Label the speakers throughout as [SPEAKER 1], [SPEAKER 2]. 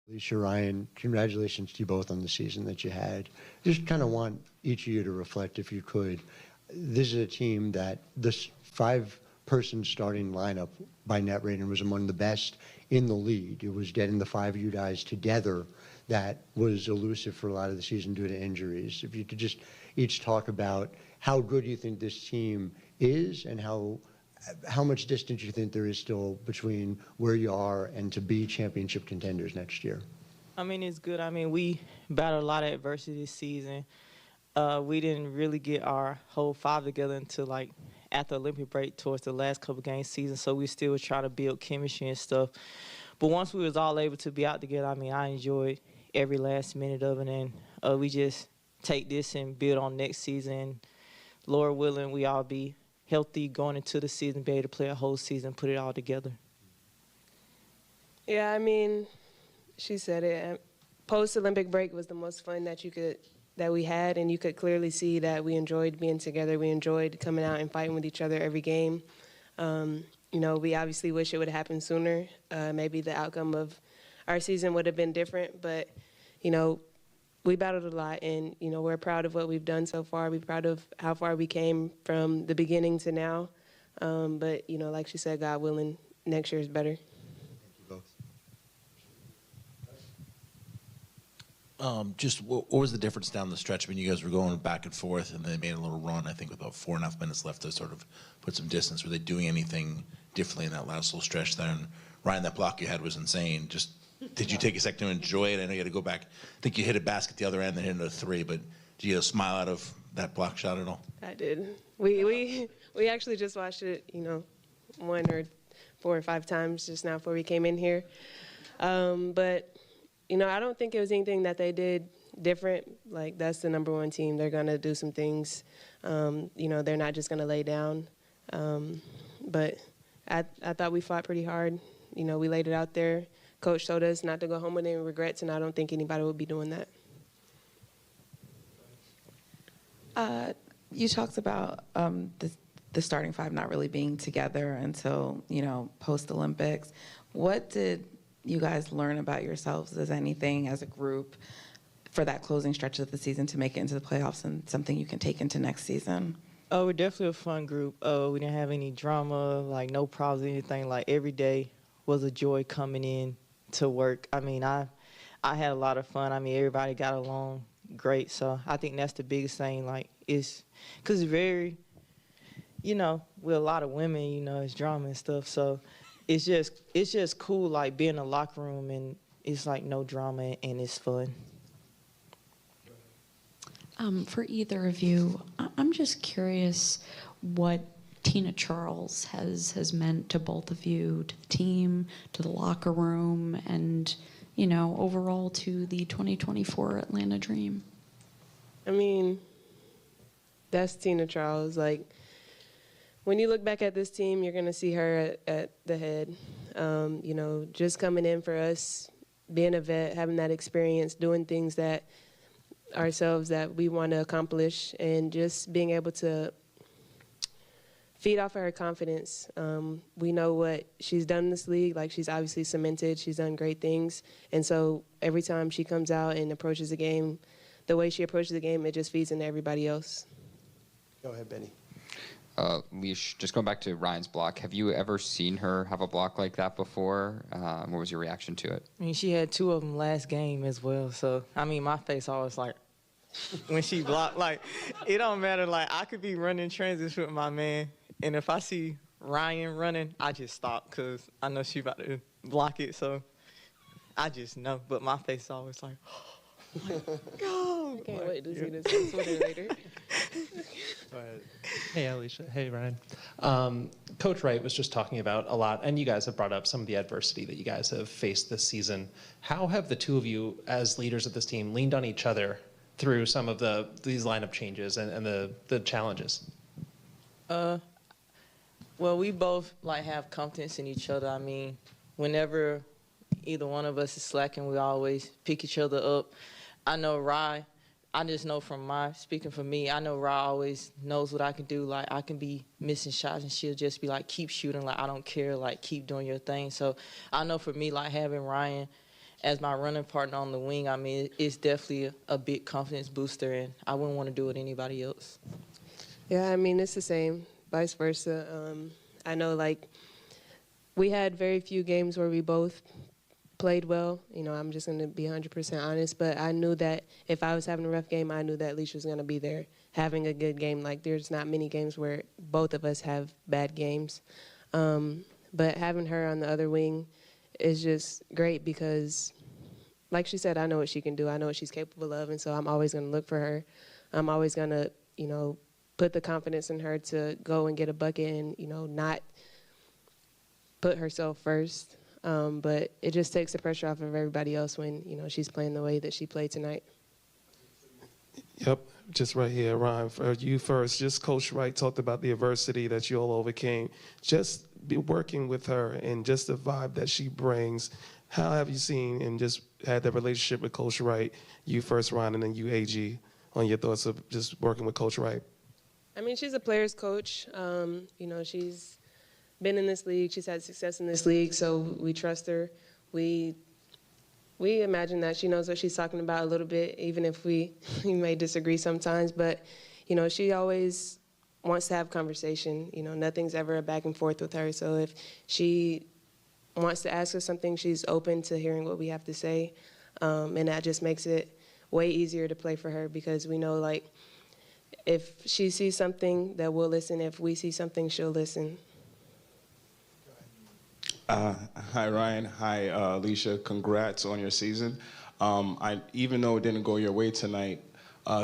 [SPEAKER 1] Allisha, Ryan, congratulations to you both on the season that you had. Just kind of want each of you to reflect, if you could. This is a team that this five-person starting lineup by net rating was among the best in the league. It was getting the five of you guys together that was elusive for a lot of the season due to injuries. If you could just each talk about how good you think this team is and how much distance you think there is still between where you are and to be championship contenders next year.
[SPEAKER 2] I mean, it's good. I mean, we battled a lot of adversity this season. We didn't really get our whole five together until, like, after Olympic break towards the last couple games season, so we still was trying to build chemistry and stuff. But once we was all able to be out together, I mean, I enjoyed every last minute of it, and we just take this and build on next season. Lord willing, we all be healthy going into the season, be able to play a whole season, put it all together.
[SPEAKER 3] Yeah, I mean, she said it. Post-Olympic break was the most fun that we had, and you could clearly see that we enjoyed being together. We enjoyed coming out and fighting with each other every game. You know, we obviously wish it would have happened sooner. Maybe the outcome of our season would have been different, but, you know, we battled a lot, and, you know, we're proud of what we've done so far. We're proud of how far we came from the beginning to now. But, you know, like she said, God willing, next year is better.
[SPEAKER 1] Thank you both.
[SPEAKER 4] Just what was the difference down the stretch? I mean, you guys were going back and forth, and they made a little run, I think, with about 4.5 minutes left to sort of put some distance. Were they doing anything differently in that last little stretch there? And Ryan, that block you had was insane. Just did you take a second to enjoy it? I know you had to go back. I think you hit a basket the other end, then hit another three. But did you get a smile out of that block shot at all?
[SPEAKER 3] I did. We actually just watched it, you know, 1 or 4 or 5 times just now before we came in here. But, you know, I don't think it was anything that they did different. Like, that's the #1 team. They're going to do some things. You know, they're not just going to lay down. But I thought we fought pretty hard. You know, we laid it out there. Coach told us not to go home with any regrets, and I don't think anybody would be doing that.
[SPEAKER 5] You talked about the starting five not really being together until, you know, post-Olympics. What did you guys learn about yourselves as anything, as a group, for that closing stretch of the season to make it into the playoffs and something you can take into next season?
[SPEAKER 2] Oh, we're definitely a fun group. We didn't have any drama, like no problems, anything. Like, every day was a joy coming in to work. I mean, I had a lot of fun. I mean, everybody got along great. So I think that's the biggest thing, like, is because it's very, you know, with a lot of women, you know, it's drama and stuff. So it's just cool, like, being in a locker room and it's like no drama and it's fun.
[SPEAKER 6] For either of you, I'm just curious what Tina Charles has meant to both of you, to the team, to the locker room, and, you know, overall to the 2024 Atlanta Dream.
[SPEAKER 3] I mean, that's Tina Charles. Like, when you look back at this team, you're going to see her at the head. You know, just coming in for us, being a vet, having that experience, doing things that ourselves that we want to accomplish, and just being able to feed off of her confidence. We know what she's done in this league. Like, she's obviously cemented. She's done great things. And so every time she comes out and approaches the game, the way she approaches the game, it just feeds into everybody else.
[SPEAKER 1] Go ahead, Benny.
[SPEAKER 7] Leash, just going back to Ryan's block, have you ever seen her have a block like that before? What was your reaction to it?
[SPEAKER 2] I mean, she had 2 of them last game as well. So, I mean, my face always like, when she blocked, like, it don't matter. Like, I could be running transition with my man, and if I see Ryan running, I just stop because I know she about to block it. So I just know. But my face is always like, go.
[SPEAKER 3] I can't wait to see this on Twitter later.
[SPEAKER 8] Go ahead. Hey, Allisha. Hey, Ryan. Coach Wright was just talking about a lot, and you guys have brought up some of the adversity that you guys have faced this season. How have the two of you, as leaders of this team, leaned on each other through some of these lineup changes and the challenges?
[SPEAKER 2] Well, we both, like, have confidence in each other. I mean, whenever either one of us is slacking, we always pick each other up. I know Rye, I just know speaking for me, I know Rye always knows what I can do. Like, I can be missing shots, and she'll just be like, keep shooting. Like, I don't care. Like, keep doing your thing. So I know for me, like, having Ryan as my running partner on the wing, I mean, it's definitely a big confidence booster, and I wouldn't want to do it with anybody else.
[SPEAKER 3] Yeah, I mean, it's the same, vice versa. I know, like, we had very few games where we both played well. You know, I'm just going to be 100% honest, but I knew that if I was having a rough game, I knew that Allisha was going to be there having a good game. Like, there's not many games where both of us have bad games. But having her on the other wing is just great because, like she said, I know what she can do. I know what she's capable of, and so I'm always going to look for her. I'm always going to, you know, put the confidence in her to go and get a bucket and, you know, not put herself first. But it just takes the pressure off of everybody else when, you know, she's playing the way that she played tonight.
[SPEAKER 9] Yep, just right here, Ryan. For you first, just Coach Wright talked about the adversity that you all overcame. Just be working with her and just the vibe that she brings. How have you seen and just had that relationship with Coach Wright? You first, Ryan, and then you, AG, on your thoughts of just working with Coach Wright.
[SPEAKER 3] I mean, she's a player's coach. You know, she's been in this league. She's had success in this league, so we trust her. We imagine that she knows what she's talking about a little bit, even if we may disagree sometimes. But, you know, she always wants to have conversation. You know, nothing's ever a back and forth with her. So if she wants to ask us something, she's open to hearing what we have to say. And that just makes it way easier to play for her because we know, like, if she sees something, that we'll listen. If we see something, she'll listen.
[SPEAKER 10] Hi, Ryan. Hi, Allisha. Congrats on your season. Even though it didn't go your way tonight,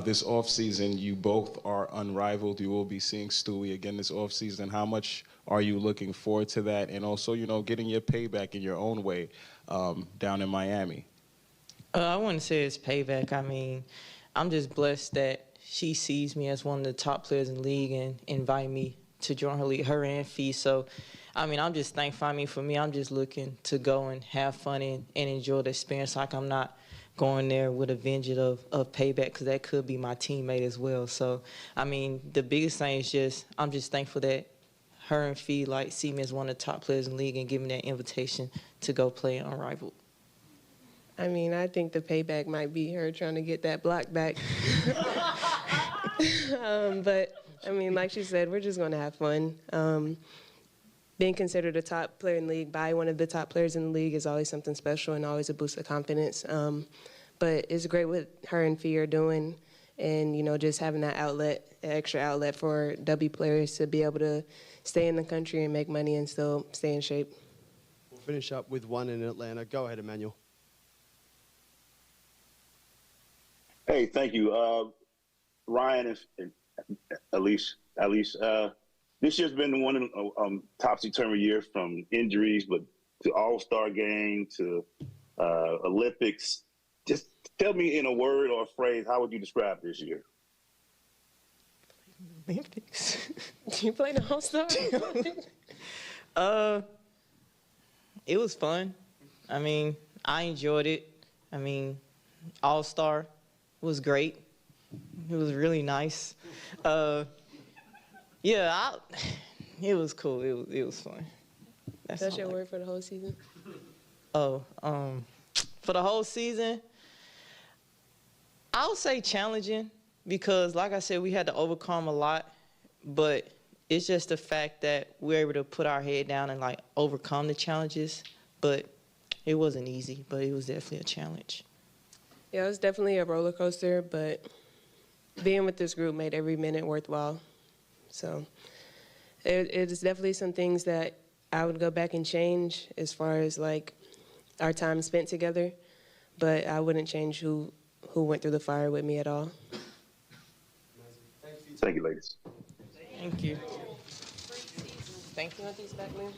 [SPEAKER 10] this offseason, you both are unrivaled. You will be seeing Stewie again this offseason. How much are you looking forward to that? And also, you know, getting your payback in your own way down in Miami.
[SPEAKER 2] I wouldn't say it's payback. I mean, I'm just blessed that she sees me as one of the top players in the league and invite me to join her league, her and Fee. So, I mean, I'm just thankful. I mean, for me, I'm just looking to go and have fun and enjoy the experience. Like, I'm not going there with a vengeance of payback because that could be my teammate as well. So, I mean, the biggest thing is just I'm just thankful that her and Fee, like, see me as one of the top players in the league and give me that invitation to go play Unrivaled.
[SPEAKER 3] I mean, I think the payback might be her trying to get that block back. But, I mean, like she said, we're just going to have fun. Being considered a top player in the league by one of the top players in the league is always something special and always a boost of confidence. But it's great what her and Fee are doing and, you know, just having that outlet, an extra outlet for W players to be able to stay in the country and make money and still stay in shape.
[SPEAKER 11] We'll finish up with one in Atlanta. Go ahead, Emmanuel.
[SPEAKER 12] Hey, thank you. Ryan and Allisha, this year's been one of the topsy-turvy years from injuries, but to All-Star game, to Olympics. Just tell me in a word or a phrase, how would you describe this year?
[SPEAKER 2] Olympics?
[SPEAKER 3] You played the All-Star?
[SPEAKER 2] It was fun. I mean, I enjoyed it. I mean, All-Star was great. It was really nice. Yeah, it was cool. It was fun.
[SPEAKER 3] That's your word for the whole season?
[SPEAKER 2] Oh, for the whole season, I would say challenging because, like I said, we had to overcome a lot, but it's just the fact that we're able to put our head down and, like, overcome the challenges. But it wasn't easy, but it was definitely a challenge.
[SPEAKER 3] Yeah, it was definitely a roller coaster, but being with this group made every minute worthwhile. So it is definitely some things that I would go back and change as far as, like, our time spent together, but I wouldn't change who went through the fire with me at all.
[SPEAKER 12] Thank you, ladies.
[SPEAKER 2] Thank you.
[SPEAKER 3] Thank you. Want these back, man?